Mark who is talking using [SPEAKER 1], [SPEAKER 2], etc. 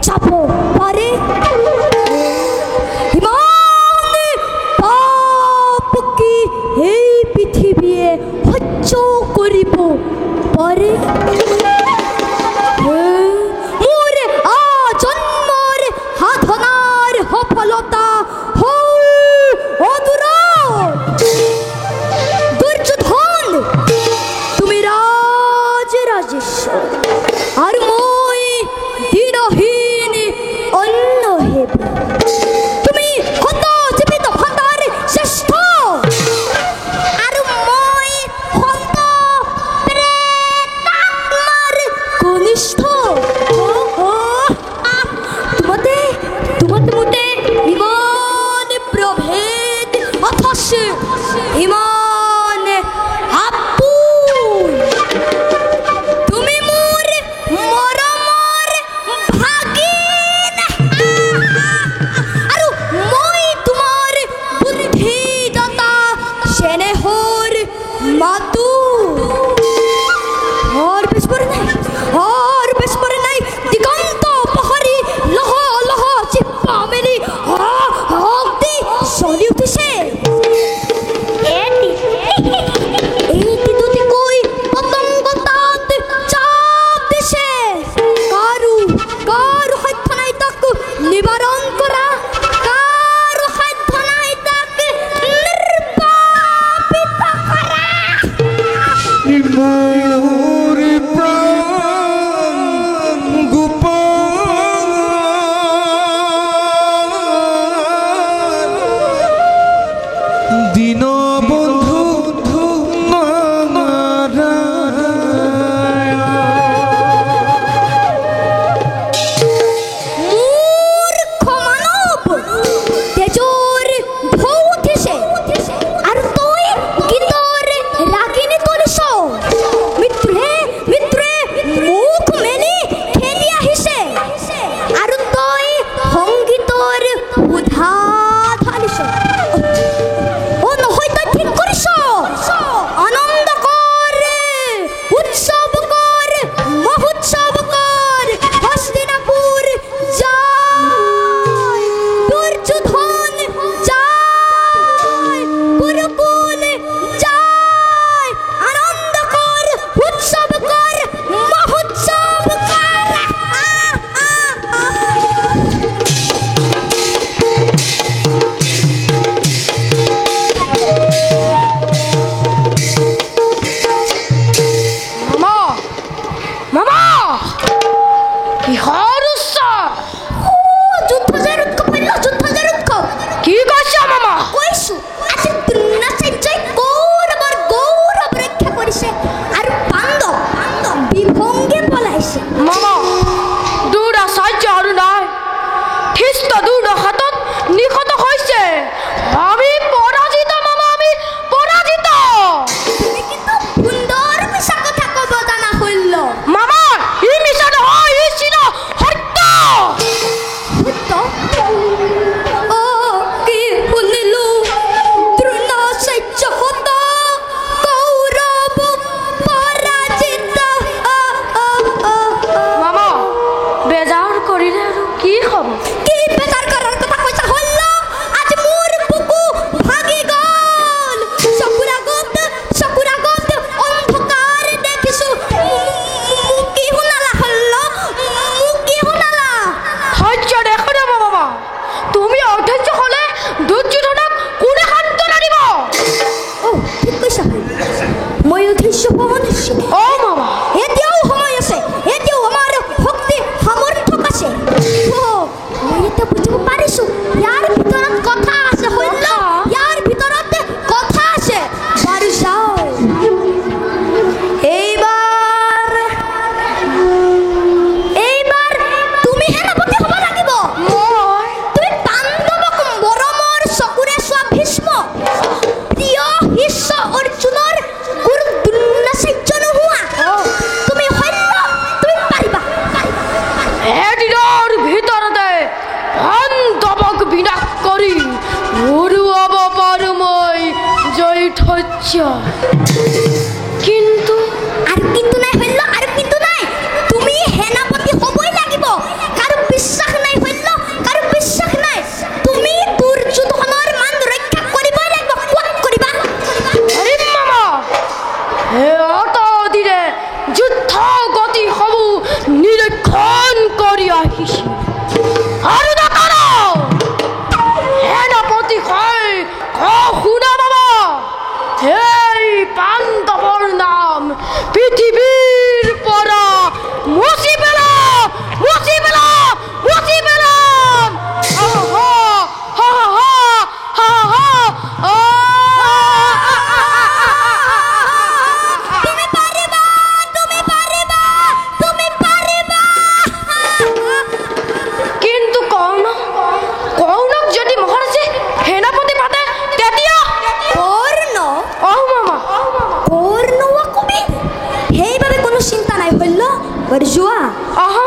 [SPEAKER 1] যাব পাৰে ইমান পাপ কি এই পৃথিৱীয়ে সহ্য কৰিব পাৰে মোৰ আজন্মৰ সাধনাৰ সফলতা দুৰ্যোধন তুমি ৰাজেশ্বৰ আৰু মই দিনহীন অন্ন হেবি তুমি হত জীৱিত ভটাৰ শ্ৰেষ্ঠ আৰু মই হত প্ৰেতাত্মাৰ কনিষ্ঠ তোমাতে মোতে ইমান প্ৰভেদ অথচ ইমান আপোন তুমি মোৰ মৰমৰ ভাগিন আৰু মই তোমাৰ বুদ্ধিদাতা চেনেহৰ মাতো और बेस पर नहीं दिगंत पहरी लह लह चिप्पा मेरी हक्ति चली उठिसे एटी दुटी कोई पतंग तात चाप दिसे कारू हाथ নাই তাক নিবারণ করা কারু হাত নাই তাক নির্বাপিত করা
[SPEAKER 2] কিন্তু আর কিন্তু নাই হইল আর কিন্তু নাই তুমি হেনাপতি হবই লাগিব কারো বিশ্বাস আহিছিল আৰু নকৰ সেনাপতি হয় শুনা বাবা এই পাণ্ডৱৰ নাম পৃথিৱীৰ পৰা মুচি পেলাম মুচি পেলাম মুচি পেলাম
[SPEAKER 1] তুমি পাৰিবা তুমি পাৰিবা তুমি পাৰিবা
[SPEAKER 2] কিন্তু কৰ্ণক যদি মহাৰাজে সেনাপতি পাতে তেতিয়া
[SPEAKER 1] কৰ্ণ
[SPEAKER 2] মামা
[SPEAKER 1] কৰ্ণ কবি সেইবাবে কোনো চিন্তা নাই হল্য যোৱা
[SPEAKER 2] আহা